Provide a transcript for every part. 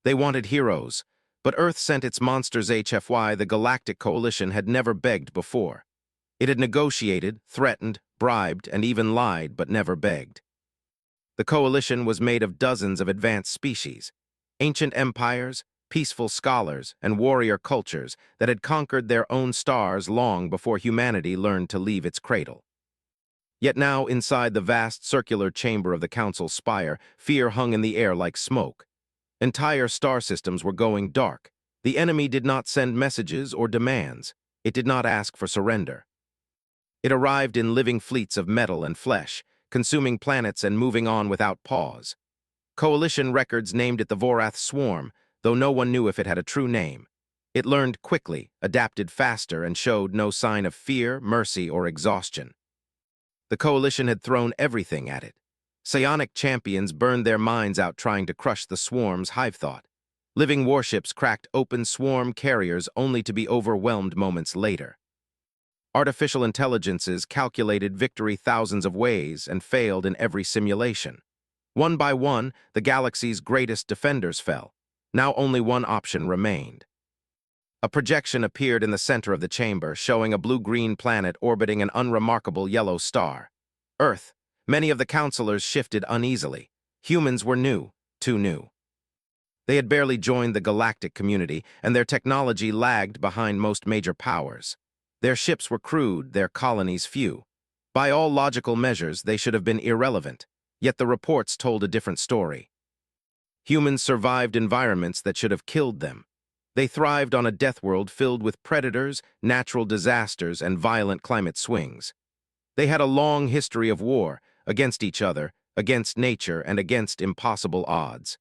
They wanted heroes, but Earth sent its monsters. HFY, the Galactic Coalition, had never begged before. It had negotiated, threatened, bribed, and even lied, but never begged. The coalition was made of dozens of advanced species, ancient empires, peaceful scholars, and warrior cultures that had conquered their own stars long before humanity learned to leave its cradle. Yet now, inside the vast circular chamber of the Council's spire, fear hung in the air like smoke. Entire star systems were going dark. The enemy did not send messages or demands. It did not ask for surrender. It arrived in living fleets of metal and flesh, consuming planets and moving on without pause. Coalition records named it the Vorath Swarm, though no one knew if it had a true name. It learned quickly, adapted faster, and showed no sign of fear, mercy, or exhaustion. The Coalition had thrown everything at it. Psionic champions burned their minds out trying to crush the Swarm's hive thought. Living warships cracked open Swarm carriers only to be overwhelmed moments later. Artificial intelligences calculated victory thousands of ways and failed in every simulation. One by one, the galaxy's greatest defenders fell. Now only one option remained. A projection appeared in the center of the chamber, showing a blue-green planet orbiting an unremarkable yellow star. Earth. Many of the counselors shifted uneasily. Humans were new, too new. They had barely joined the galactic community, and their technology lagged behind most major powers. Their ships were crude, their colonies few. By all logical measures, they should have been irrelevant, yet the reports told a different story. Humans survived environments that should have killed them. They thrived on a death world filled with predators, natural disasters, and violent climate swings. They had a long history of war, against each other, against nature, and against impossible odds.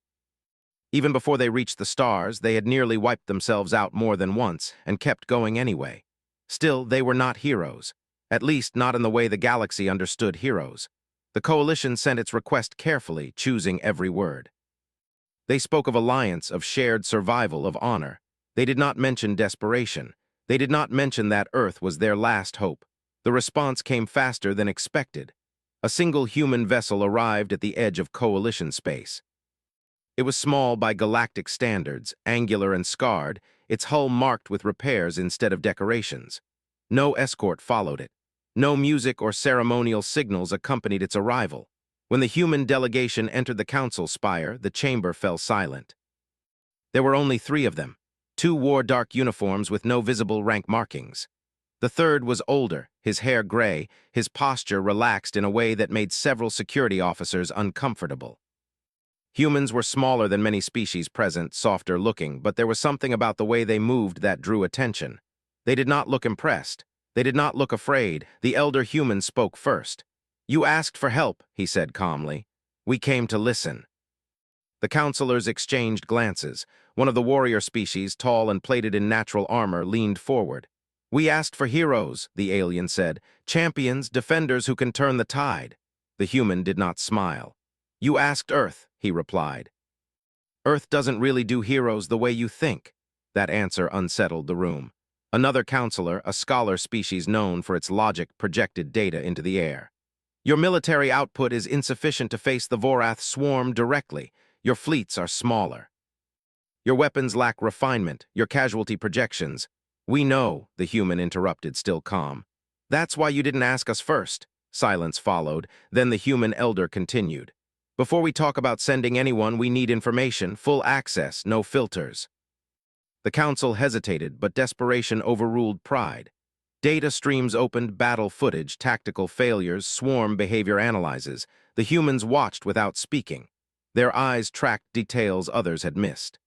Even before they reached the stars, they had nearly wiped themselves out more than once and kept going anyway. Still, they were not heroes, at least not in the way the galaxy understood heroes. The Coalition sent its request carefully, choosing every word. They spoke of alliance, of shared survival, of honor. They did not mention desperation. They did not mention that Earth was their last hope. The response came faster than expected. A single human vessel arrived at the edge of Coalition space. It was small by galactic standards, angular and scarred, its hull marked with repairs instead of decorations. No escort followed it. No music or ceremonial signals accompanied its arrival. When the human delegation entered the council spire, the chamber fell silent. There were only 3 of them. 2 wore dark uniforms with no visible rank markings. The third was older, his hair gray, his posture relaxed in a way that made several security officers uncomfortable. Humans were smaller than many species present, softer looking, but there was something about the way they moved that drew attention. They did not look impressed. They did not look afraid. The elder human spoke first. "You asked for help," he said calmly. "We came to listen." The counselors exchanged glances. One of the warrior species, tall and plated in natural armor, leaned forward. "We asked for heroes," the alien said. "Champions, defenders who can turn the tide." The human did not smile. "You asked Earth," he replied. "Earth doesn't really do heroes the way you think." That answer unsettled the room. Another counselor, a scholar species known for its logic, projected data into the air. "Your military output is insufficient to face the Vorath Swarm directly. Your fleets are smaller. Your weapons lack refinement, your casualty projections." "We know," the human interrupted, still calm. "That's why you didn't ask us first." Silence followed, then the human elder continued. "Before we talk about sending anyone, we need information, full access, no filters." The council hesitated, but desperation overruled pride. Data streams opened, battle footage, tactical failures, swarm behavior analyses. The humans watched without speaking. Their eyes tracked details others had missed.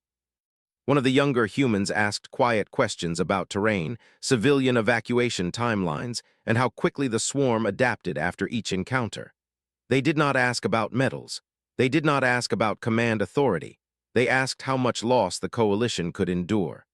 One of the younger humans asked quiet questions about terrain, civilian evacuation timelines, and how quickly the swarm adapted after each encounter. They did not ask about medals. They did not ask about command authority. They asked how much loss the coalition could endure.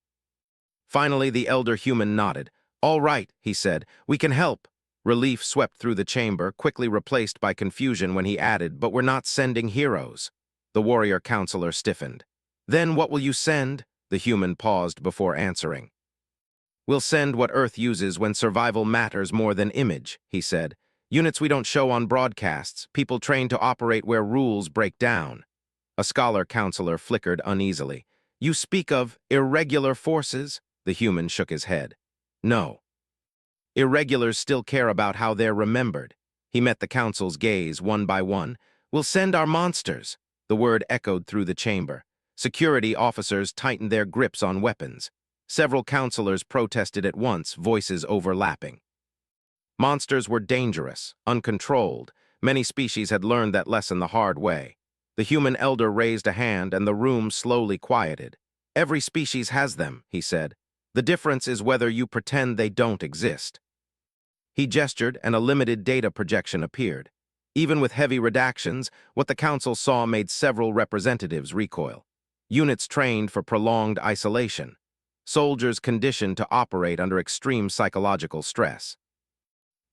Finally, the elder human nodded. "All right," he said, "we can help." Relief swept through the chamber, quickly replaced by confusion when he added, "But we're not sending heroes." The warrior counselor stiffened. "Then what will you send?" The human paused before answering. "We'll send what Earth uses when survival matters more than image," he said. "Units we don't show on broadcasts, people trained to operate where rules break down." A scholar counselor flickered uneasily. You speak of irregular forces? The human shook his head. No. Irregulars still care about how they're remembered. He met the council's gaze one by one. We'll send our monsters. The word echoed through the chamber. Security officers tightened their grips on weapons. Several counselors protested at once, voices overlapping. Monsters were dangerous, uncontrolled. Many species had learned that lesson the hard way. The human elder raised a hand and the room slowly quieted. Every species has them, he said. The difference is whether you pretend they don't exist. He gestured and a limited data projection appeared. Even with heavy redactions, what the council saw made several representatives recoil. Units trained for prolonged isolation. Soldiers conditioned to operate under extreme psychological stress.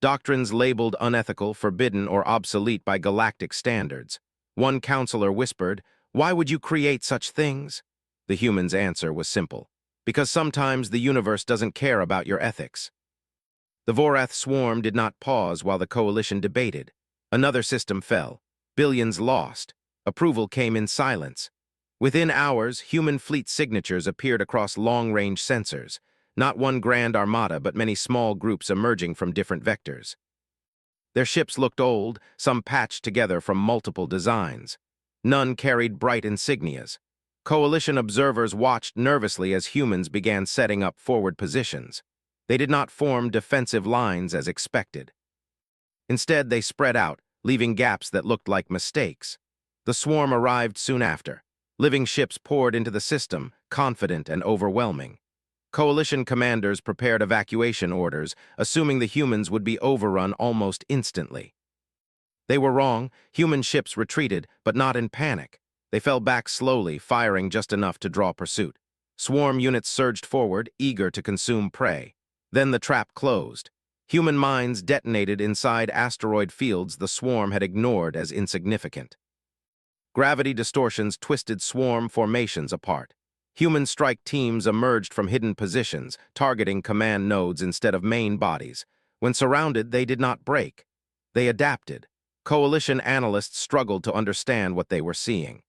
Doctrines labeled unethical, forbidden, or obsolete by galactic standards. One counselor whispered, "Why would you create such things?" The human's answer was simple. Because sometimes the universe doesn't care about your ethics. The Vorath swarm did not pause while the coalition debated. Another system fell. Billions lost. Approval came in silence. Within hours, human fleet signatures appeared across long-range sensors. Not one grand armada, but many small groups emerging from different vectors. Their ships looked old, some patched together from multiple designs. None carried bright insignias. Coalition observers watched nervously as humans began setting up forward positions. They did not form defensive lines as expected. Instead, they spread out, leaving gaps that looked like mistakes. The swarm arrived soon after. Living ships poured into the system, confident and overwhelming. Coalition commanders prepared evacuation orders, assuming the humans would be overrun almost instantly. They were wrong. Human ships retreated, but not in panic. They fell back slowly, firing just enough to draw pursuit. Swarm units surged forward, eager to consume prey. Then the trap closed. Human mines detonated inside asteroid fields the swarm had ignored as insignificant. Gravity distortions twisted swarm formations apart. Human strike teams emerged from hidden positions, targeting command nodes instead of main bodies. When surrounded, they did not break. They adapted. Coalition analysts struggled to understand what they were seeing.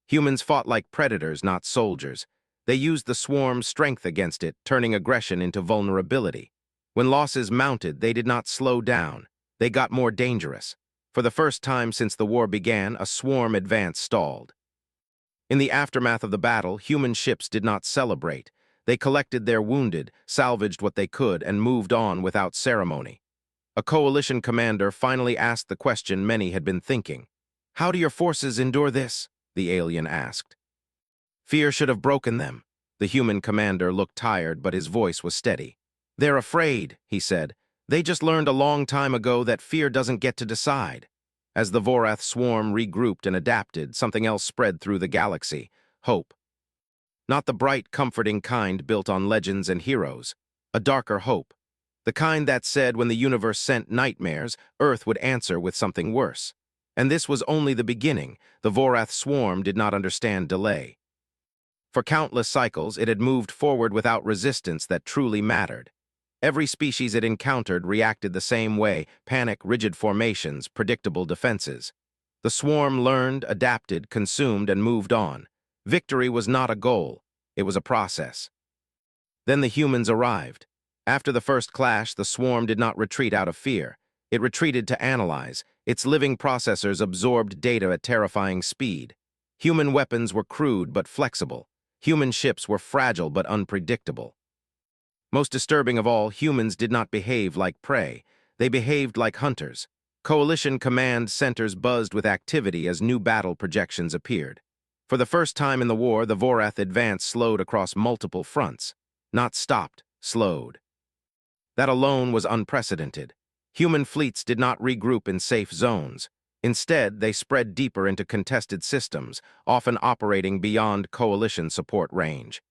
Humans fought like predators, not soldiers. They used the swarm's strength against it, turning aggression into vulnerability. When losses mounted, they did not slow down. They got more dangerous. For the first time since the war began, a swarm advance stalled. In the aftermath of the battle, human ships did not celebrate. They collected their wounded, salvaged what they could, and moved on without ceremony. A coalition commander finally asked the question many had been thinking. "How do your forces endure this?" the alien asked. Fear should have broken them. The human commander looked tired, but his voice was steady. "They're afraid," he said. "They just learned a long time ago that fear doesn't get to decide." As the Vorath swarm regrouped and adapted, something else spread through the galaxy: hope. Not the bright, comforting kind built on legends and heroes. A darker hope. The kind that said when the universe sent nightmares, Earth would answer with something worse. And this was only the beginning. The Vorath swarm did not understand delay. For countless cycles, it had moved forward without resistance that truly mattered. Every species it encountered reacted the same way: panic, rigid formations, predictable defenses. The swarm learned, adapted, consumed, and moved on. Victory was not a goal. It was a process. Then the humans arrived. After the first clash, the swarm did not retreat out of fear. It retreated to analyze. Its living processors absorbed data at terrifying speed. Human weapons were crude but flexible. Human ships were fragile but unpredictable. Most disturbing of all, humans did not behave like prey. They behaved like hunters. Coalition command centers buzzed with activity as new battle projections appeared. For the first time in the war, the Vorath advance slowed across multiple fronts. Not stopped, slowed. That alone was unprecedented. Human fleets did not regroup in safe zones. Instead, they spread deeper into contested systems, often operating beyond coalition support range.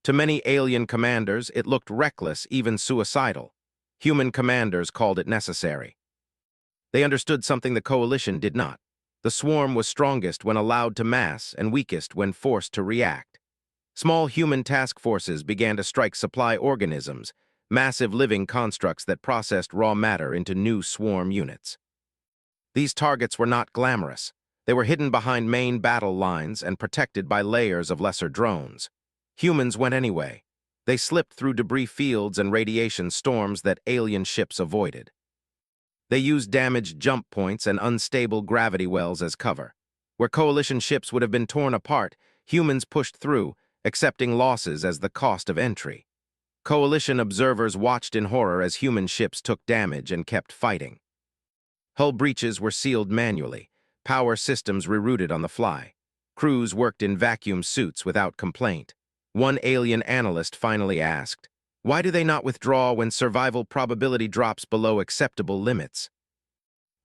To many alien commanders, it looked reckless, even suicidal. Human commanders called it necessary. They understood something the coalition did not. The swarm was strongest when allowed to mass and weakest when forced to react. Small human task forces began to strike supply organisms, massive living constructs that processed raw matter into new swarm units. These targets were not glamorous. They were hidden behind main battle lines and protected by layers of lesser drones. Humans went anyway. They slipped through debris fields and radiation storms that alien ships avoided. They used damaged jump points and unstable gravity wells as cover. Where coalition ships would have been torn apart, humans pushed through, accepting losses as the cost of entry. Coalition observers watched in horror as human ships took damage and kept fighting. Hull breaches were sealed manually, power systems rerouted on the fly. Crews worked in vacuum suits without complaint. One alien analyst finally asked, "Why do they not withdraw when survival probability drops below acceptable limits?"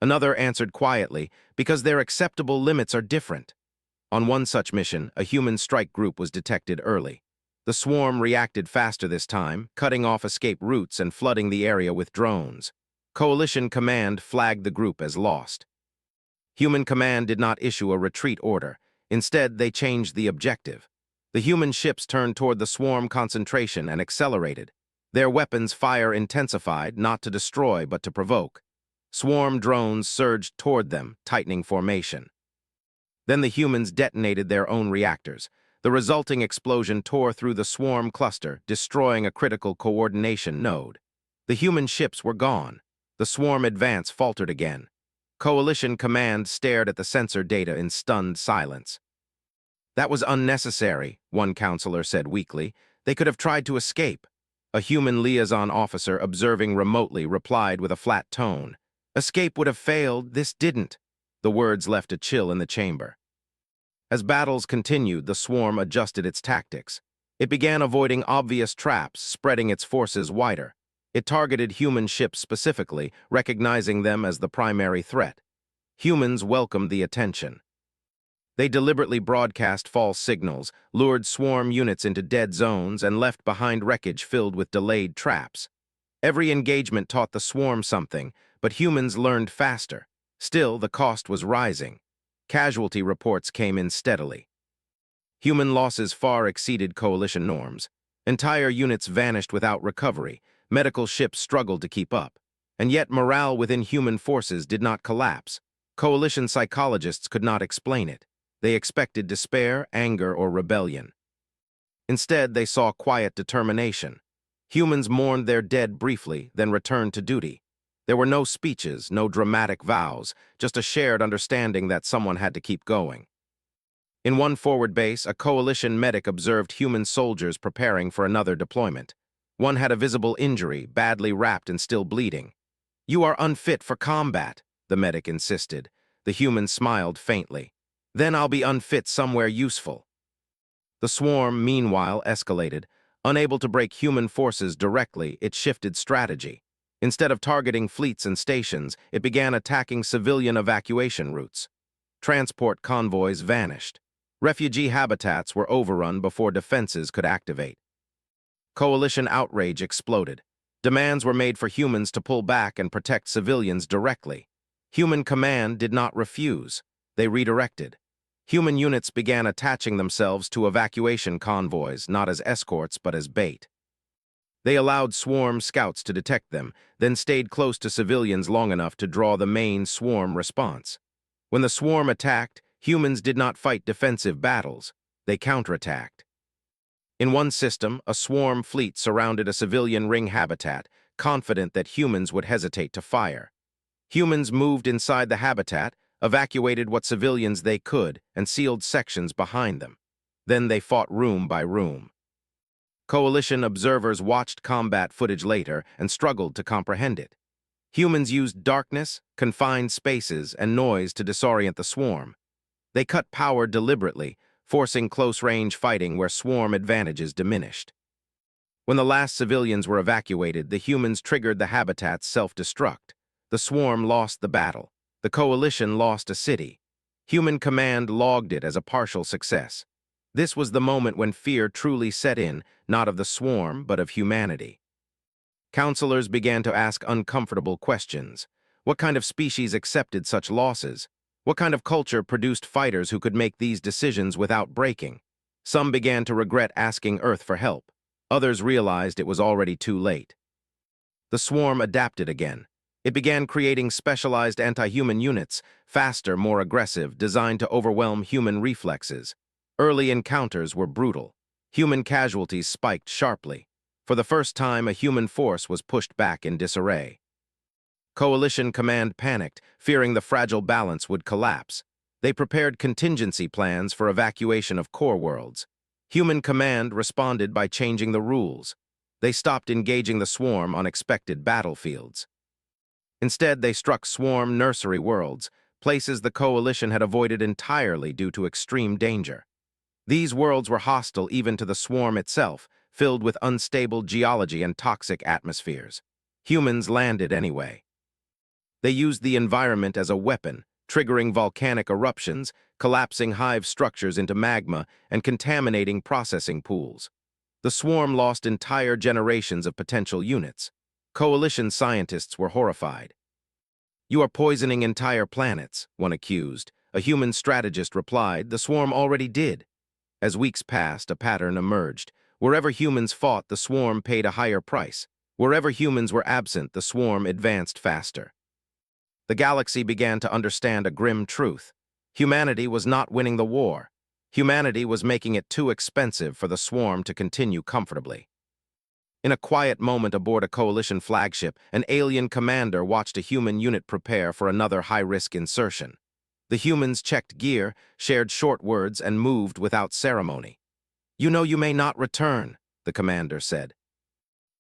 Another answered quietly, "Because their acceptable limits are different." On one such mission, a human strike group was detected early. The swarm reacted faster this time, cutting off escape routes and flooding the area with drones. Coalition Command flagged the group as lost. Human Command did not issue a retreat order. Instead, they changed the objective. The human ships turned toward the swarm concentration and accelerated. Their weapons' fire intensified, not to destroy but to provoke. Swarm drones surged toward them, tightening formation. Then the humans detonated their own reactors. The resulting explosion tore through the swarm cluster, destroying a critical coordination node. The human ships were gone. The swarm advance faltered again. Coalition Command stared at the sensor data in stunned silence. "That was unnecessary," one counselor said weakly. "They could have tried to escape." A human liaison officer observing remotely replied with a flat tone. "Escape would have failed, this didn't." The words left a chill in the chamber. As battles continued, the swarm adjusted its tactics. It began avoiding obvious traps, spreading its forces wider. It targeted human ships specifically, recognizing them as the primary threat. Humans welcomed the attention. They deliberately broadcast false signals, lured swarm units into dead zones, and left behind wreckage filled with delayed traps. Every engagement taught the swarm something, but humans learned faster. Still, the cost was rising. Casualty reports came in steadily. Human losses far exceeded coalition norms. Entire units vanished without recovery. Medical ships struggled to keep up. And yet morale within human forces did not collapse. Coalition psychologists could not explain it. They expected despair, anger, or rebellion. Instead, they saw quiet determination. Humans mourned their dead briefly, then returned to duty. There were no speeches, no dramatic vows, just a shared understanding that someone had to keep going. In one forward base, a coalition medic observed human soldiers preparing for another deployment. One had a visible injury, badly wrapped and still bleeding. "You are unfit for combat," the medic insisted. The human smiled faintly. "Then I'll be unfit somewhere useful." The swarm, meanwhile, escalated. Unable to break human forces directly, it shifted strategy. Instead of targeting fleets and stations, it began attacking civilian evacuation routes. Transport convoys vanished. Refugee habitats were overrun before defenses could activate. Coalition outrage exploded. Demands were made for humans to pull back and protect civilians directly. Human Command did not refuse. They redirected. Human units began attaching themselves to evacuation convoys, not as escorts but as bait. They allowed swarm scouts to detect them, then stayed close to civilians long enough to draw the main swarm response. When the swarm attacked, humans did not fight defensive battles. They counterattacked. In one system, a swarm fleet surrounded a civilian ring habitat, confident that humans would hesitate to fire. Humans moved inside the habitat, evacuated what civilians they could, and sealed sections behind them. Then they fought room by room. Coalition observers watched combat footage later and struggled to comprehend it. Humans used darkness, confined spaces, and noise to disorient the swarm. They cut power deliberately, forcing close-range fighting where swarm advantages diminished. When the last civilians were evacuated, the humans triggered the habitat's self-destruct. The swarm lost the battle. The coalition lost a city. Human Command logged it as a partial success. This was the moment when fear truly set in, not of the swarm, but of humanity. Counselors began to ask uncomfortable questions. What kind of species accepted such losses? What kind of culture produced fighters who could make these decisions without breaking? Some began to regret asking Earth for help. Others realized it was already too late. The swarm adapted again. It began creating specialized anti-human units, faster, more aggressive, designed to overwhelm human reflexes. Early encounters were brutal. Human casualties spiked sharply. For the first time, a human force was pushed back in disarray. Coalition Command panicked, fearing the fragile balance would collapse. They prepared contingency plans for evacuation of core worlds. Human Command responded by changing the rules. They stopped engaging the swarm on expected battlefields. Instead, they struck swarm nursery worlds, places the Coalition had avoided entirely due to extreme danger. These worlds were hostile even to the swarm itself, filled with unstable geology and toxic atmospheres. Humans landed anyway. They used the environment as a weapon, triggering volcanic eruptions, collapsing hive structures into magma, and contaminating processing pools. The swarm lost entire generations of potential units. Coalition scientists were horrified. "You are poisoning entire planets," one accused. A human strategist replied, "The swarm already did." As weeks passed, a pattern emerged. Wherever humans fought, the swarm paid a higher price. Wherever humans were absent, the swarm advanced faster. The galaxy began to understand a grim truth. Humanity was not winning the war. Humanity was making it too expensive for the swarm to continue comfortably. In a quiet moment aboard a Coalition flagship, an alien commander watched a human unit prepare for another high-risk insertion. The humans checked gear, shared short words, and moved without ceremony. "You know you may not return," the commander said.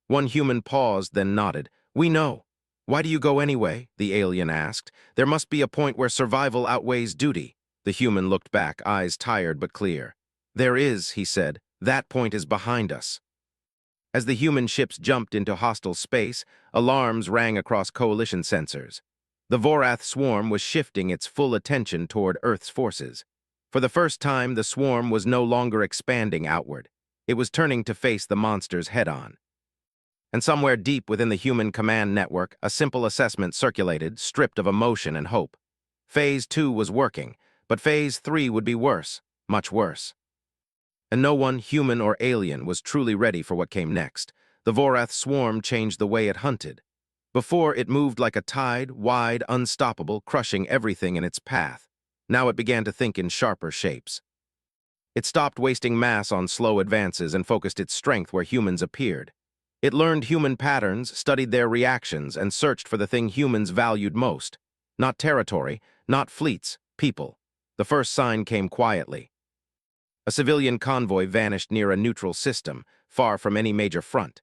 One human paused, then nodded. "We know." "Why do you go anyway?" the alien asked. "There must be a point where survival outweighs duty." The human looked back, eyes tired but clear. "There is," he said. "That point is behind us." As the human ships jumped into hostile space, alarms rang across Coalition sensors. The Vorath swarm was shifting its full attention toward Earth's forces. For the first time, the swarm was no longer expanding outward. It was turning to face the monsters head-on. And somewhere deep within the human command network, a simple assessment circulated, stripped of emotion and hope. Phase 2 was working, but Phase 3 would be worse, much worse. And no one, human or alien, was truly ready for what came next. The Vorath swarm changed the way it hunted. Before, it moved like a tide, wide, unstoppable, crushing everything in its path. Now it began to think in sharper shapes. It stopped wasting mass on slow advances and focused its strength where humans appeared. It learned human patterns, studied their reactions, and searched for the thing humans valued most. Not territory, not fleets, people. The first sign came quietly. A civilian convoy vanished near a neutral system, far from any major front.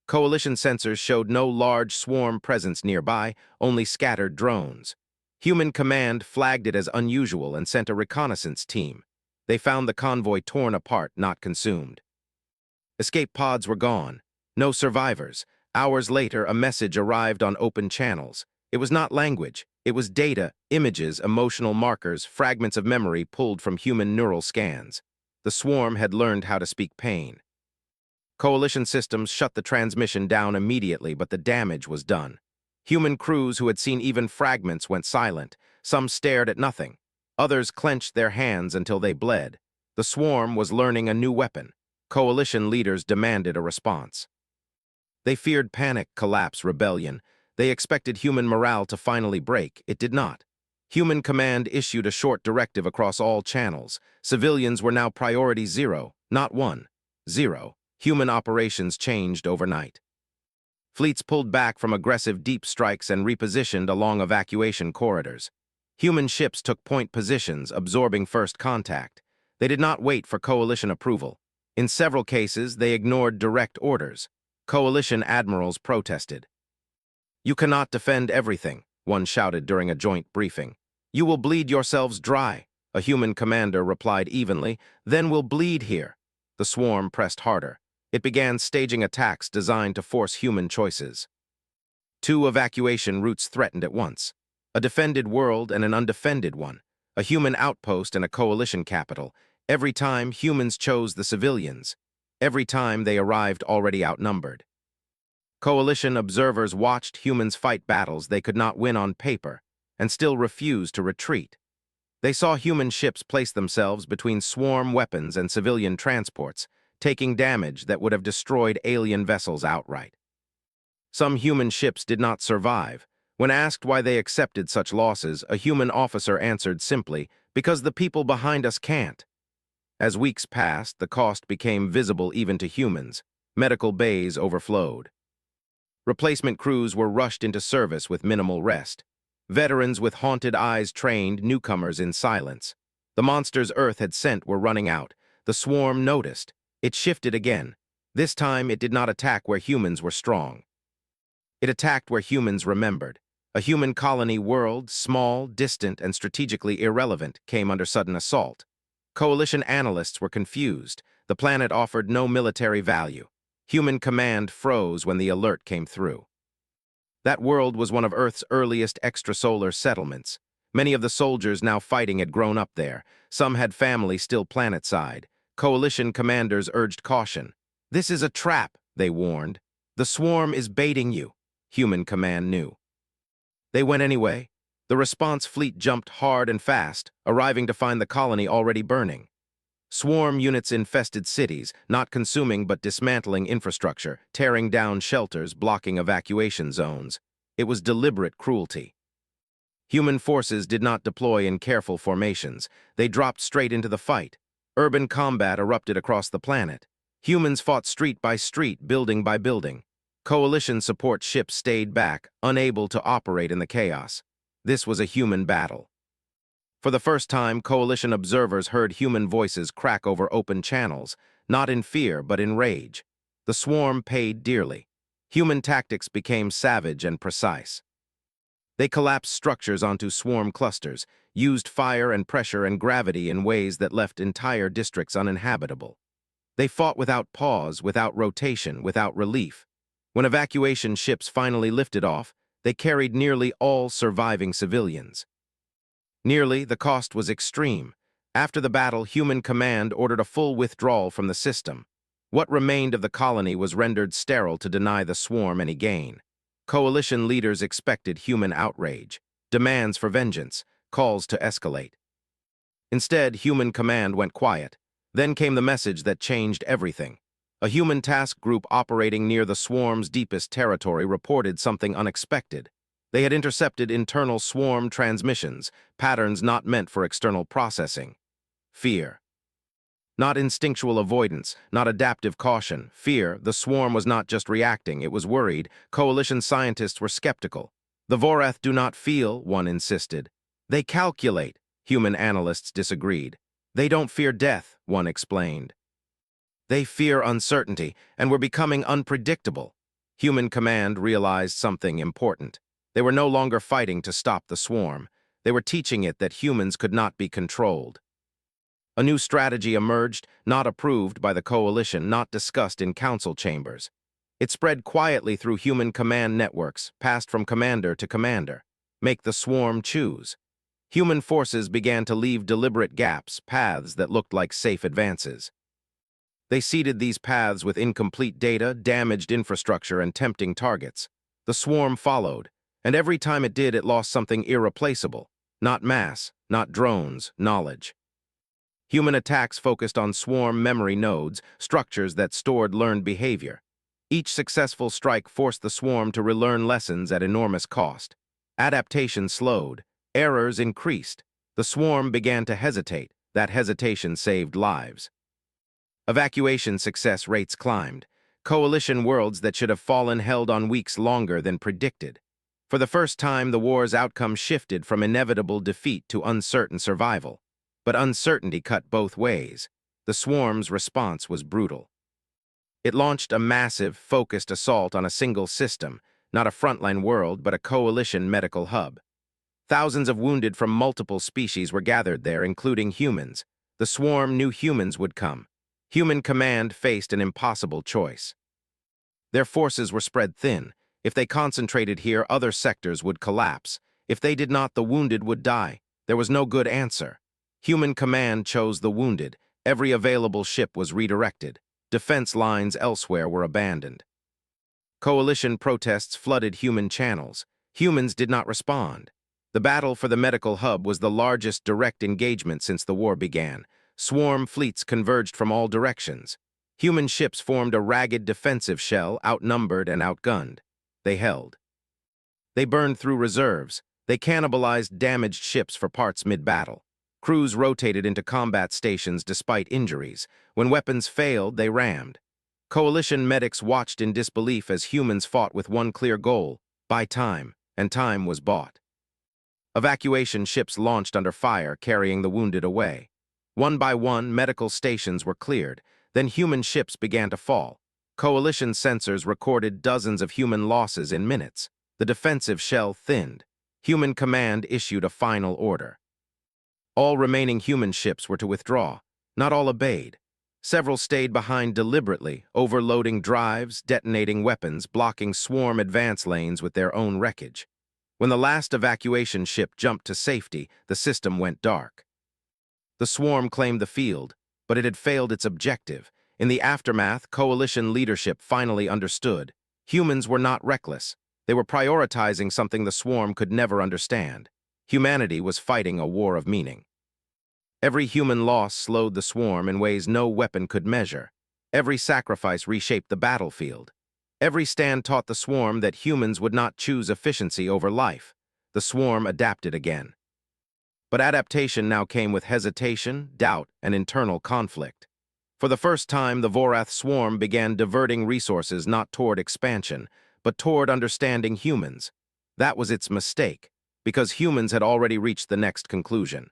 Coalition sensors showed no large swarm presence nearby, only scattered drones. Human Command flagged it as unusual and sent a reconnaissance team. They found the convoy torn apart, not consumed. Escape pods were gone. No survivors. Hours later, a message arrived on open channels. It was not language. It was data, images, emotional markers, fragments of memory pulled from human neural scans. The swarm had learned how to speak pain. Coalition systems shut the transmission down immediately, but the damage was done. Human crews who had seen even fragments went silent. Some stared at nothing. Others clenched their hands until they bled. The swarm was learning a new weapon. Coalition leaders demanded a response. They feared panic, collapse, rebellion. They expected human morale to finally break. It did not. Human Command issued a short directive across all channels. Civilians were now priority 0, not 1. 0. Human operations changed overnight. Fleets pulled back from aggressive deep strikes and repositioned along evacuation corridors. Human ships took point positions, absorbing first contact. They did not wait for Coalition approval. In several cases, they ignored direct orders. Coalition admirals protested. "You cannot defend everything," one shouted during a joint briefing. "You will bleed yourselves dry," a human commander replied evenly. "Then we'll bleed here." The swarm pressed harder. It began staging attacks designed to force human choices. 2 evacuation routes threatened at once. A defended world and an undefended one. A human outpost and a Coalition capital. Every time, humans chose the civilians. Every time, they arrived already outnumbered. Coalition observers watched humans fight battles they could not win on paper, and still refused to retreat. They saw human ships place themselves between swarm weapons and civilian transports, taking damage that would have destroyed alien vessels outright. Some human ships did not survive. When asked why they accepted such losses, a human officer answered simply, "Because the people behind us can't." As weeks passed, the cost became visible even to humans. Medical bays overflowed. Replacement crews were rushed into service with minimal rest. Veterans with haunted eyes trained newcomers in silence. The monsters Earth had sent were running out. The swarm noticed. It shifted again. This time it did not attack where humans were strong. It attacked where humans remembered. A human colony world, small, distant, and strategically irrelevant, came under sudden assault. Coalition analysts were confused. The planet offered no military value. Human command froze when the alert came through. That world was one of Earth's earliest extrasolar settlements. Many of the soldiers now fighting had grown up there. Some had family still planetside. Coalition commanders urged caution. "This is a trap," they warned. "The swarm is baiting you." Human command knew. They went anyway. The response fleet jumped hard and fast, arriving to find the colony already burning. Swarm units infested cities, not consuming but dismantling infrastructure, tearing down shelters, blocking evacuation zones. It was deliberate cruelty. Human forces did not deploy in careful formations. They dropped straight into the fight. Urban combat erupted across the planet. Humans fought street by street, building by building. Coalition support ships stayed back, unable to operate in the chaos. This was a human battle. For the first time, Coalition observers heard human voices crack over open channels, not in fear but in rage. The swarm paid dearly. Human tactics became savage and precise. They collapsed structures onto swarm clusters, used fire and pressure and gravity in ways that left entire districts uninhabitable. They fought without pause, without rotation, without relief. When evacuation ships finally lifted off, they carried nearly all surviving civilians. Nearly, the cost was extreme. After the battle, Human Command ordered a full withdrawal from the system. What remained of the colony was rendered sterile to deny the swarm any gain. Coalition leaders expected human outrage, demands for vengeance, calls to escalate. Instead, Human Command went quiet. Then came the message that changed everything. A human task group operating near the swarm's deepest territory reported something unexpected. They had intercepted internal swarm transmissions, patterns not meant for external processing. Fear. Not instinctual avoidance, not adaptive caution. Fear. The swarm was not just reacting, it was worried. Coalition scientists were skeptical. "The Vorath do not feel," one insisted. "They calculate," human analysts disagreed. "They don't fear death," one explained. "They fear uncertainty, and were becoming unpredictable." Human Command realized something important. They were no longer fighting to stop the swarm. They were teaching it that humans could not be controlled. A new strategy emerged, not approved by the Coalition, not discussed in council chambers. It spread quietly through Human Command networks, passed from commander to commander. Make the swarm choose. Human forces began to leave deliberate gaps, paths that looked like safe advances. They seeded these paths with incomplete data, damaged infrastructure, and tempting targets. The swarm followed, and every time it did, it lost something irreplaceable. Not mass, not drones, knowledge. Human attacks focused on swarm memory nodes, structures that stored learned behavior. Each successful strike forced the swarm to relearn lessons at enormous cost. Adaptation slowed. Errors increased. The swarm began to hesitate. That hesitation saved lives. Evacuation success rates climbed. Coalition worlds that should have fallen held on weeks longer than predicted. For the first time, the war's outcome shifted from inevitable defeat to uncertain survival. But uncertainty cut both ways. The swarm's response was brutal. It launched a massive, focused assault on a single system, not a frontline world, but a coalition medical hub. Thousands of wounded from multiple species were gathered there, including humans. The swarm knew humans would come. Human Command faced an impossible choice. Their forces were spread thin. If they concentrated here, other sectors would collapse. If they did not, the wounded would die. There was no good answer. Human Command chose the wounded. Every available ship was redirected. Defense lines elsewhere were abandoned. Coalition protests flooded human channels. Humans did not respond. The battle for the medical hub was the largest direct engagement since the war began. Swarm fleets converged from all directions. Human ships formed a ragged defensive shell, outnumbered and outgunned. They held. They burned through reserves. They cannibalized damaged ships for parts mid-battle. Crews rotated into combat stations despite injuries. When weapons failed, they rammed. Coalition medics watched in disbelief as humans fought with one clear goal: buy time, and time was bought. Evacuation ships launched under fire, carrying the wounded away. One by one, medical stations were cleared. Then human ships began to fall. Coalition sensors recorded dozens of human losses in minutes. The defensive shell thinned. Human command issued a final order. All remaining human ships were to withdraw. Not all obeyed. Several stayed behind deliberately, overloading drives, detonating weapons, blocking swarm advance lanes with their own wreckage. When the last evacuation ship jumped to safety, the system went dark. The swarm claimed the field, but it had failed its objective. In the aftermath, coalition leadership finally understood. Humans were not reckless. They were prioritizing something the swarm could never understand. Humanity was fighting a war of meaning. Every human loss slowed the swarm in ways no weapon could measure. Every sacrifice reshaped the battlefield. Every stand taught the swarm that humans would not choose efficiency over life. The swarm adapted again. But adaptation now came with hesitation, doubt, and internal conflict. For the first time, the Vorath swarm began diverting resources not toward expansion, but toward understanding humans. That was its mistake, because humans had already reached the next conclusion.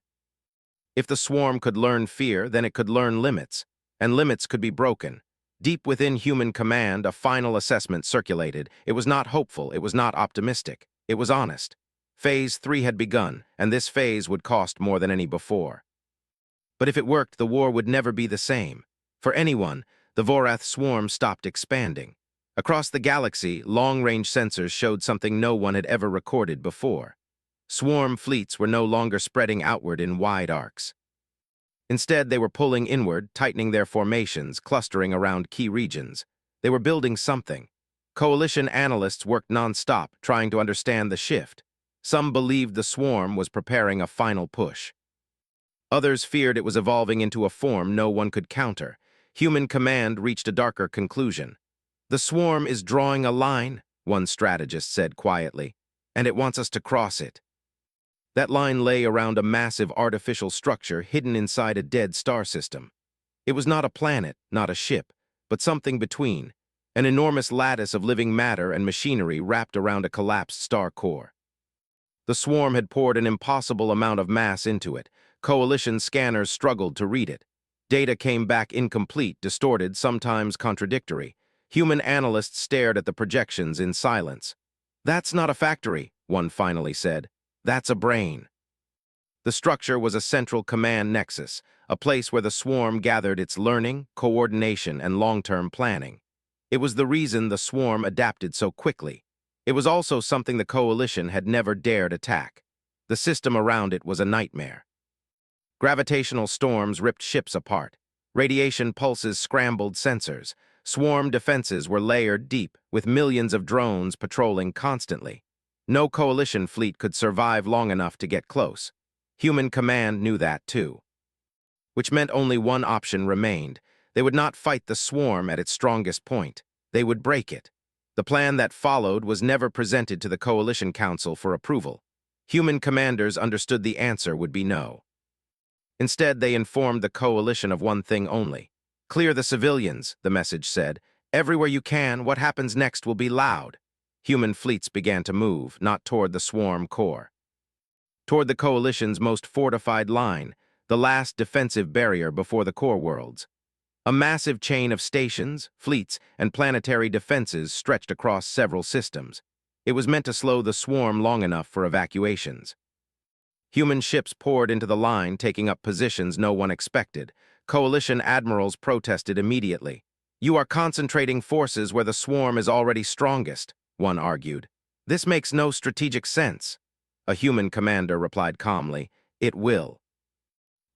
If the swarm could learn fear, then it could learn limits, and limits could be broken. Deep within human command, a final assessment circulated. It was not hopeful, it was not optimistic, it was honest. Phase 3 had begun, and this phase would cost more than any before. But if it worked, the war would never be the same. For anyone, the Vorath swarm stopped expanding. Across the galaxy, long-range sensors showed something no one had ever recorded before. Swarm fleets were no longer spreading outward in wide arcs. Instead, they were pulling inward, tightening their formations, clustering around key regions. They were building something. Coalition analysts worked non-stop, trying to understand the shift. Some believed the swarm was preparing a final push. Others feared it was evolving into a form no one could counter. Human command reached a darker conclusion. "The swarm is drawing a line," one strategist said quietly, "and it wants us to cross it." That line lay around a massive artificial structure hidden inside a dead star system. It was not a planet, not a ship, but something between, an enormous lattice of living matter and machinery wrapped around a collapsed star core. The swarm had poured an impossible amount of mass into it. Coalition scanners struggled to read it. Data came back incomplete, distorted, sometimes contradictory. Human analysts stared at the projections in silence. "That's not a factory," one finally said. "That's a brain." The structure was a central command nexus, a place where the swarm gathered its learning, coordination, and long-term planning. It was the reason the swarm adapted so quickly. It was also something the coalition had never dared attack. The system around it was a nightmare. Gravitational storms ripped ships apart. Radiation pulses scrambled sensors. Swarm defenses were layered deep, with millions of drones patrolling constantly. No coalition fleet could survive long enough to get close. Human command knew that too. Which meant only one option remained. They would not fight the swarm at its strongest point. They would break it. The plan that followed was never presented to the Coalition Council for approval. Human commanders understood the answer would be no. Instead, they informed the coalition of one thing only. "Clear the civilians," the message said. "Everywhere you can, what happens next will be loud." Human fleets began to move, not toward the swarm core. Toward the coalition's most fortified line, the last defensive barrier before the core worlds. A massive chain of stations, fleets, and planetary defenses stretched across several systems. It was meant to slow the swarm long enough for evacuations. Human ships poured into the line, taking up positions no one expected. Coalition admirals protested immediately. "You are concentrating forces where the swarm is already strongest," one argued. "This makes no strategic sense." A human commander replied calmly, "It will."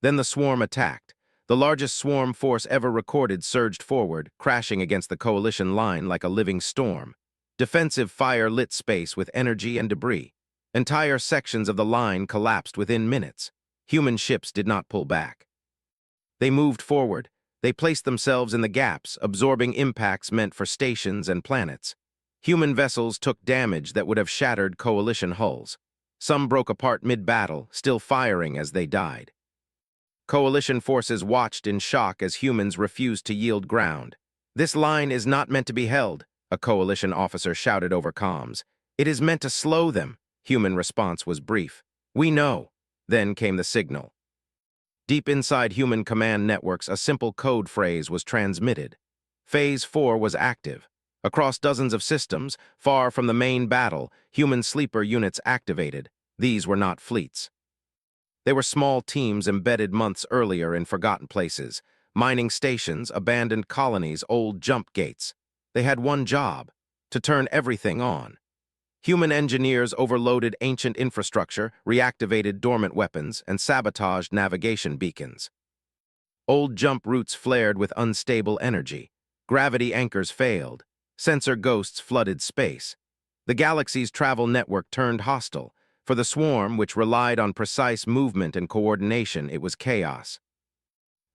Then the swarm attacked. The largest swarm force ever recorded surged forward, crashing against the coalition line like a living storm. Defensive fire lit space with energy and debris. Entire sections of the line collapsed within minutes. Human ships did not pull back. They moved forward. They placed themselves in the gaps, absorbing impacts meant for stations and planets. Human vessels took damage that would have shattered coalition hulls. Some broke apart mid-battle, still firing as they died. Coalition forces watched in shock as humans refused to yield ground. "This line is not meant to be held," a coalition officer shouted over comms. "It is meant to slow them." Human response was brief. "We know." Then came the signal. Deep inside human command networks, a simple code phrase was transmitted. Phase 4 was active. Across dozens of systems, far from the main battle, human sleeper units activated. These were not fleets. They were small teams embedded months earlier in forgotten places, mining stations, abandoned colonies, old jump gates. They had one job: to turn everything on. Human engineers overloaded ancient infrastructure, reactivated dormant weapons, and sabotaged navigation beacons. Old jump routes flared with unstable energy. Gravity anchors failed. Sensor ghosts flooded space. The galaxy's travel network turned hostile. For the swarm, which relied on precise movement and coordination, it was chaos.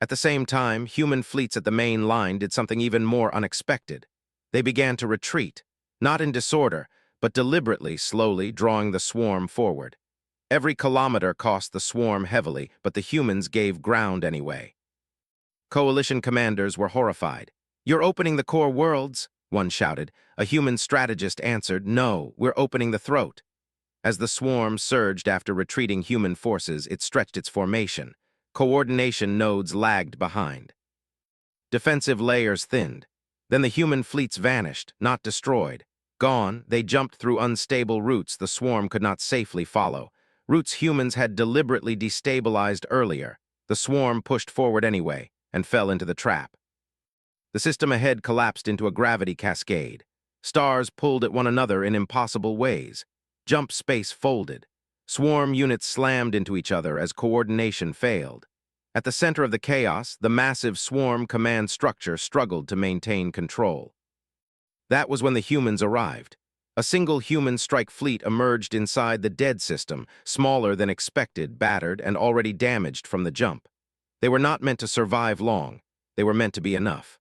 At the same time, human fleets at the main line did something even more unexpected. They began to retreat, not in disorder, but deliberately, slowly, drawing the swarm forward. Every kilometer cost the swarm heavily, but the humans gave ground anyway. Coalition commanders were horrified. "You're opening the core worlds," one shouted. A human strategist answered, "No, we're opening the throat." As the swarm surged after retreating human forces, it stretched its formation. Coordination nodes lagged behind. Defensive layers thinned. Then the human fleets vanished, not destroyed. Gone, they jumped through unstable routes the swarm could not safely follow. Routes humans had deliberately destabilized earlier. The swarm pushed forward anyway, and fell into the trap. The system ahead collapsed into a gravity cascade. Stars pulled at one another in impossible ways. Jump space folded. Swarm units slammed into each other as coordination failed. At the center of the chaos, the massive swarm command structure struggled to maintain control. That was when the humans arrived. A single human strike fleet emerged inside the dead system, smaller than expected, battered, and already damaged from the jump. They were not meant to survive long. They were meant to be enough.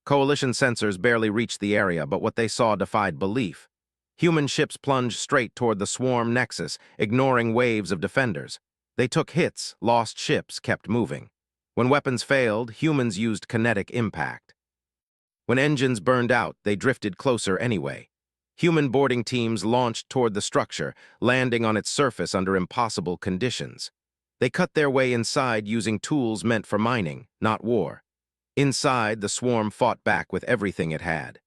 Coalition sensors barely reached the area, but what they saw defied belief. Human ships plunged straight toward the swarm nexus, ignoring waves of defenders. They took hits, lost ships, kept moving. When weapons failed, humans used kinetic impact. When engines burned out, they drifted closer anyway. Human boarding teams launched toward the structure, landing on its surface under impossible conditions. They cut their way inside using tools meant for mining, not war. Inside, the swarm fought back with everything it had.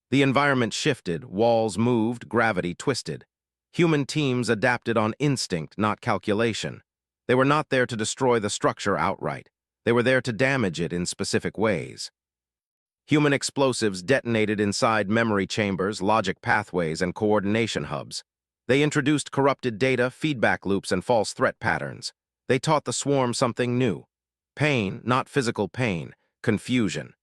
The environment shifted, walls moved, gravity twisted. Human teams adapted on instinct, not calculation. They were not there to destroy the structure outright. They were there to damage it in specific ways. Human explosives detonated inside memory chambers, logic pathways, and coordination hubs. They introduced corrupted data, feedback loops, and false threat patterns. They taught the swarm something new. Pain, not physical pain, confusion.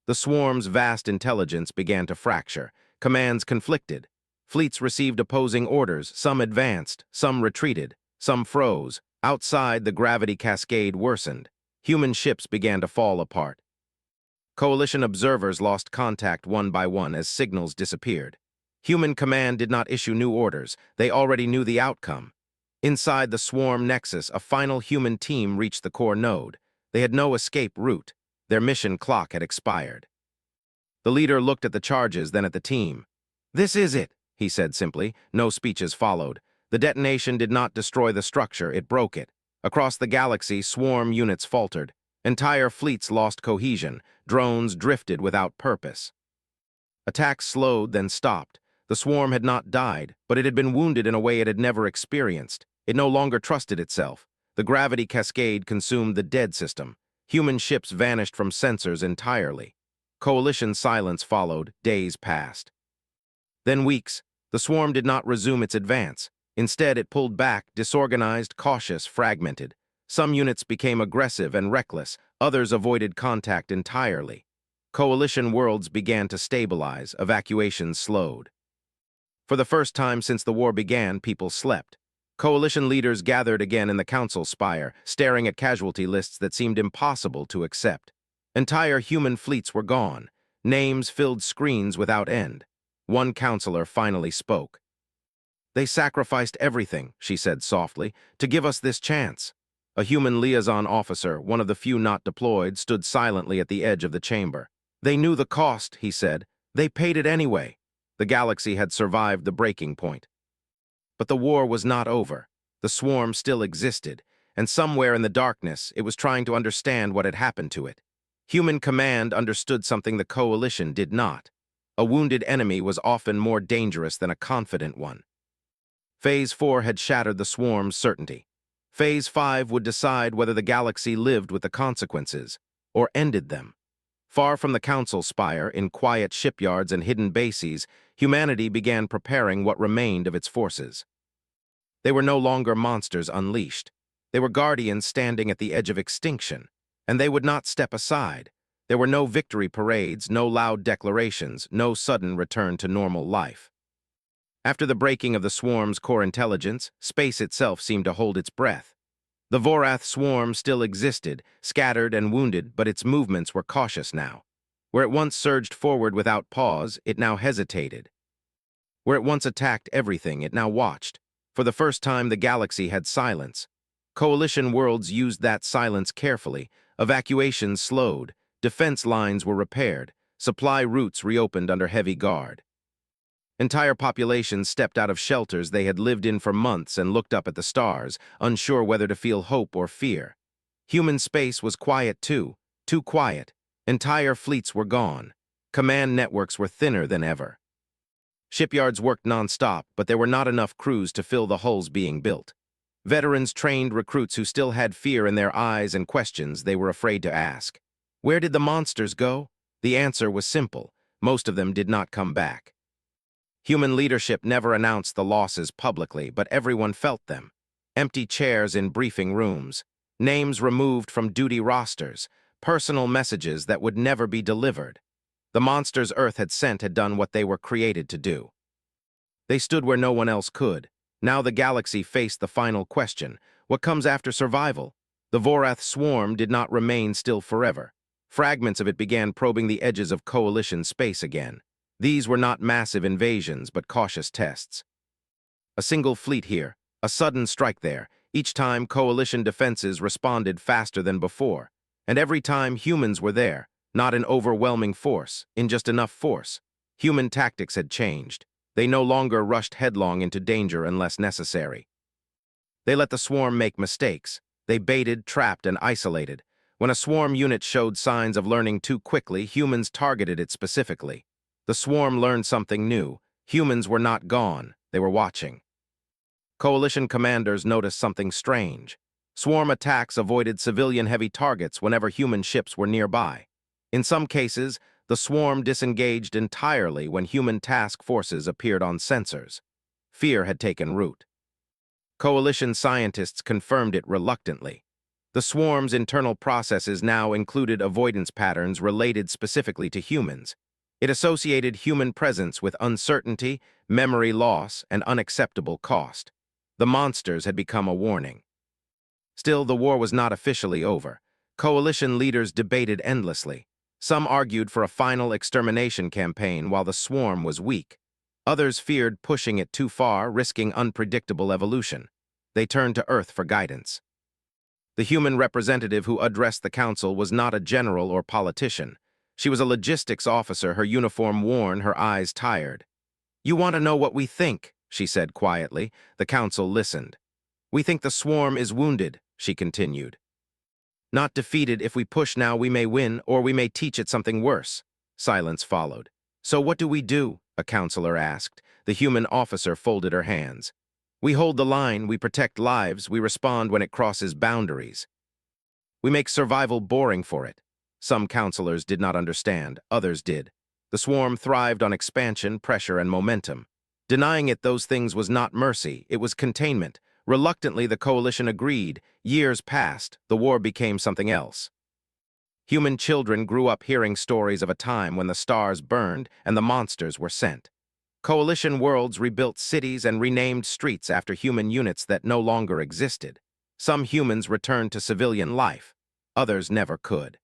The swarm's vast intelligence began to fracture. Commands conflicted. Fleets received opposing orders, some advanced, some retreated, some froze. Outside, the gravity cascade worsened. Human ships began to fall apart. Coalition observers lost contact one by one as signals disappeared. Human command did not issue new orders. They already knew the outcome. Inside the swarm nexus, a final human team reached the core node. They had no escape route. Their mission clock had expired. The leader looked at the charges, then at the team. "This is it," he said simply. No speeches followed. The detonation did not destroy the structure, it broke it. Across the galaxy, swarm units faltered. Entire fleets lost cohesion. Drones drifted without purpose. Attacks slowed, then stopped. The swarm had not died, but it had been wounded in a way it had never experienced. It no longer trusted itself. The gravity cascade consumed the dead system. Human ships vanished from sensors entirely. Coalition silence followed. Days passed. Then weeks. The swarm did not resume its advance. Instead, it pulled back, disorganized, cautious, fragmented. Some units became aggressive and reckless. Others avoided contact entirely. Coalition worlds began to stabilize. Evacuations slowed. For the first time since the war began, people slept. Coalition leaders gathered again in the council spire, staring at casualty lists that seemed impossible to accept. Entire human fleets were gone. Names filled screens without end. One counselor finally spoke. "They sacrificed everything," she said softly, "to give us this chance." A human liaison officer, one of the few not deployed, stood silently at the edge of the chamber. "They knew the cost," he said. "They paid it anyway." The galaxy had survived the breaking point. But the war was not over. The swarm still existed, and somewhere in the darkness it was trying to understand what had happened to it. Human command understood something the coalition did not. A wounded enemy was often more dangerous than a confident one. Phase 4 had shattered the swarm's certainty. Phase 5 would decide whether the galaxy lived with the consequences, or ended them. Far from the council spire, in quiet shipyards and hidden bases, humanity began preparing what remained of its forces. They were no longer monsters unleashed. They were guardians standing at the edge of extinction, and they would not step aside. There were no victory parades, no loud declarations, no sudden return to normal life. After the breaking of the swarm's core intelligence, space itself seemed to hold its breath. The Vorath swarm still existed, scattered and wounded, but its movements were cautious now. Where it once surged forward without pause, it now hesitated. Where it once attacked everything, it now watched. For the first time, the galaxy had silence. Coalition worlds used that silence carefully. Evacuations slowed, defense lines were repaired, supply routes reopened under heavy guard. Entire populations stepped out of shelters they had lived in for months and looked up at the stars, unsure whether to feel hope or fear. Human space was quiet too quiet. Entire fleets were gone. Command networks were thinner than ever. Shipyards worked non-stop, but there were not enough crews to fill the hulls being built. Veterans trained recruits who still had fear in their eyes and questions they were afraid to ask. Where did the monsters go? The answer was simple. Most of them did not come back. Human leadership never announced the losses publicly, but everyone felt them. Empty chairs in briefing rooms, names removed from duty rosters, personal messages that would never be delivered. The monsters Earth had sent had done what they were created to do. They stood where no one else could. Now the galaxy faced the final question: what comes after survival? The Vorath swarm did not remain still forever. Fragments of it began probing the edges of coalition space again. These were not massive invasions, but cautious tests. A single fleet here, a sudden strike there. Each time, coalition defenses responded faster than before. And every time, humans were there, not in overwhelming force, in just enough force. Human tactics had changed. They no longer rushed headlong into danger unless necessary. They let the swarm make mistakes. They baited, trapped, and isolated. When a swarm unit showed signs of learning too quickly, humans targeted it specifically. The swarm learned something new. Humans were not gone. They were watching. Coalition commanders noticed something strange. Swarm attacks avoided civilian-heavy targets whenever human ships were nearby. In some cases, the swarm disengaged entirely when human task forces appeared on sensors. Fear had taken root. Coalition scientists confirmed it reluctantly. The swarm's internal processes now included avoidance patterns related specifically to humans. It associated human presence with uncertainty, memory loss, and unacceptable cost. The monsters had become a warning. Still, the war was not officially over. Coalition leaders debated endlessly. Some argued for a final extermination campaign while the swarm was weak. Others feared pushing it too far, risking unpredictable evolution. They turned to Earth for guidance. The human representative who addressed the council was not a general or politician. She was a logistics officer, her uniform worn, her eyes tired. "You want to know what we think," she said quietly. The council listened. "We think the swarm is wounded," she continued. "Not defeated. If we push now, we may win, or we may teach it something worse." Silence followed. "So what do we do?" a counselor asked. The human officer folded her hands. "We hold the line, we protect lives, we respond when it crosses boundaries. We make survival boring for it." Some counselors did not understand, others did. The swarm thrived on expansion, pressure, and momentum. Denying it those things was not mercy, it was containment. Reluctantly, the coalition agreed. Years passed, the war became something else. Human children grew up hearing stories of a time when the stars burned and the monsters were sent. Coalition worlds rebuilt cities and renamed streets after human units that no longer existed. Some humans returned to civilian life, others never could.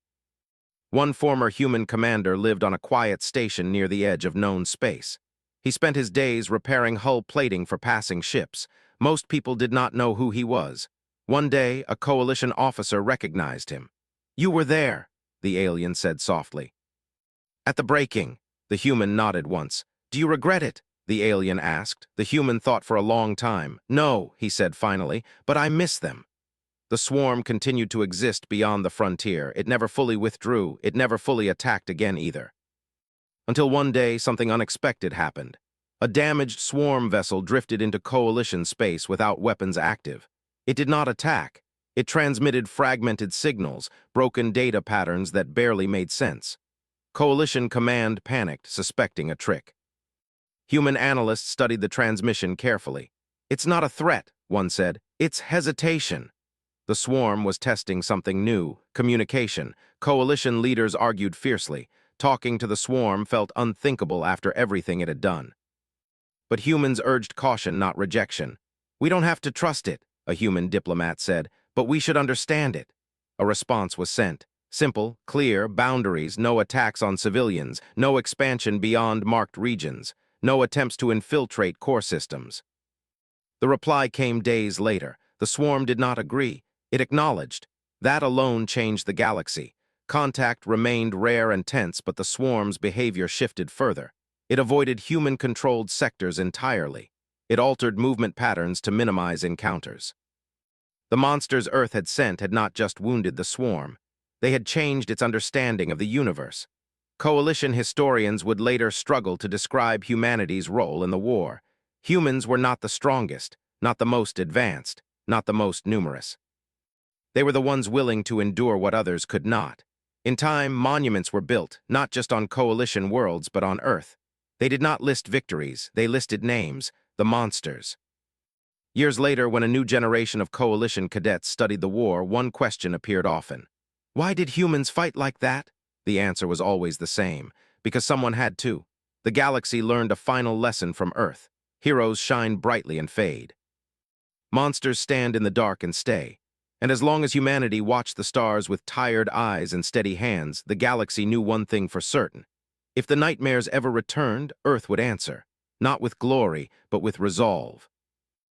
One former human commander lived on a quiet station near the edge of known space. He spent his days repairing hull plating for passing ships. Most people did not know who he was. One day, a coalition officer recognized him. "You were there," the alien said softly. "At the breaking," the human nodded once. "Do you regret it?" the alien asked. The human thought for a long time. "No," he said finally, "but I miss them." The swarm continued to exist beyond the frontier. It never fully withdrew. It never fully attacked again either. Until one day, something unexpected happened. A damaged swarm vessel drifted into coalition space without weapons active. It did not attack. It transmitted fragmented signals, broken data patterns that barely made sense. Coalition command panicked, suspecting a trick. Human analysts studied the transmission carefully. "It's not a threat," one said. "It's hesitation." The swarm was testing something new, communication. Coalition leaders argued fiercely. Talking to the swarm felt unthinkable after everything it had done. But humans urged caution, not rejection. "We don't have to trust it," a human diplomat said, "but we should understand it." A response was sent. Simple, clear, boundaries, no attacks on civilians, no expansion beyond marked regions, no attempts to infiltrate core systems. The reply came days later. The swarm did not agree. It acknowledged. That alone changed the galaxy. Contact remained rare and tense, but the swarm's behavior shifted further. It avoided human-controlled sectors entirely. It altered movement patterns to minimize encounters. The monsters Earth had sent had not just wounded the swarm. They had changed its understanding of the universe. Coalition historians would later struggle to describe humanity's role in the war. Humans were not the strongest, not the most advanced, not the most numerous. They were the ones willing to endure what others could not. In time, monuments were built, not just on coalition worlds, but on Earth. They did not list victories, they listed names, the monsters. Years later, when a new generation of coalition cadets studied the war, one question appeared often. Why did humans fight like that? The answer was always the same. Because someone had to. The galaxy learned a final lesson from Earth. Heroes shine brightly and fade. Monsters stand in the dark and stay. And as long as humanity watched the stars with tired eyes and steady hands, the galaxy knew one thing for certain. If the nightmares ever returned, Earth would answer. Not with glory, but with resolve.